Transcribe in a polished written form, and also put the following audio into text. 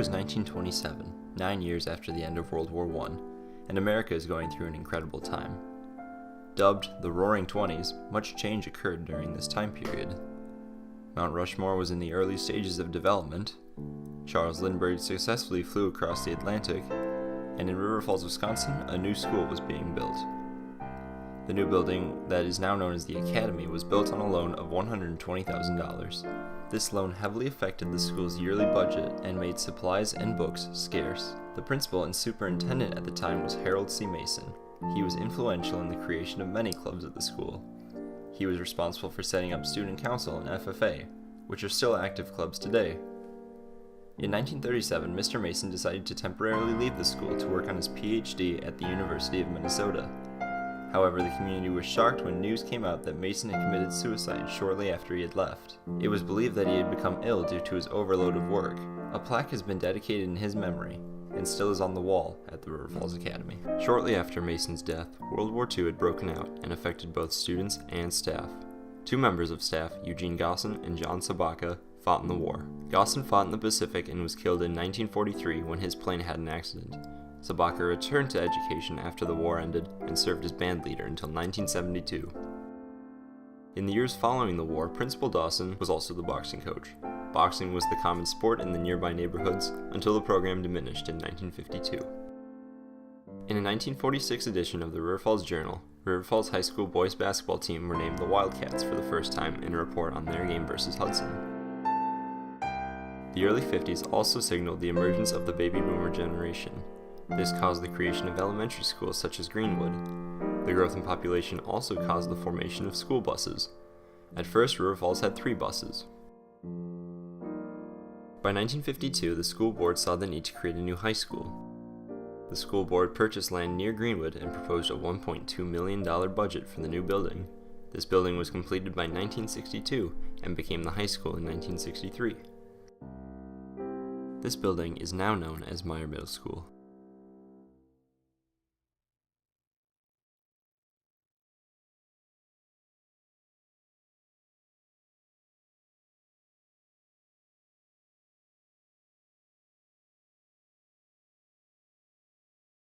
is 1927, 9 years after the end of World War I, and America is going through an incredible time. Dubbed the Roaring Twenties, much change occurred during this time period. Mount Rushmore was in the early stages of development, Charles Lindbergh successfully flew across the Atlantic, and in River Falls, Wisconsin, a new school was being built. The new building, that is now known as the Academy, was built on a loan of $120,000. This loan heavily affected the school's yearly budget and made supplies and books scarce. The principal and superintendent at the time was Harold C. Mason. He was influential in the creation of many clubs at the school. He was responsible for setting up Student Council and FFA, which are still active clubs today. In 1937, Mr. Mason decided to temporarily leave the school to work on his PhD at the University of Minnesota. However, the community was shocked when news came out that Mason had committed suicide shortly after he had left. It was believed that he had become ill due to his overload of work. A plaque has been dedicated in his memory, and still is on the wall at the River Falls Academy. Shortly after Mason's death, World War II had broken out and affected both students and staff. Two members of staff, Eugene Gosson and John Sabaka, fought in the war. Gosson fought in the Pacific and was killed in 1943 when his plane had an accident. Sabaka returned to education after the war ended and served as band leader until 1972. In the years following the war, Principal Dawson was also the boxing coach. Boxing was the common sport in the nearby neighborhoods until the program diminished in 1952. In a 1946 edition of the River Falls Journal, River Falls High School boys basketball team were named the Wildcats for the first time in a report on their game versus Hudson. The early 50s also signaled the emergence of the baby boomer generation. This caused the creation of elementary schools such as Greenwood. The growth in population also caused the formation of school buses. At first, River Falls had 3 buses. By 1952, the school board saw the need to create a new high school. The school board purchased land near Greenwood and proposed a $1.2 million budget for the new building. This building was completed by 1962 and became the high school in 1963. This building is now known as Meyer Middle School.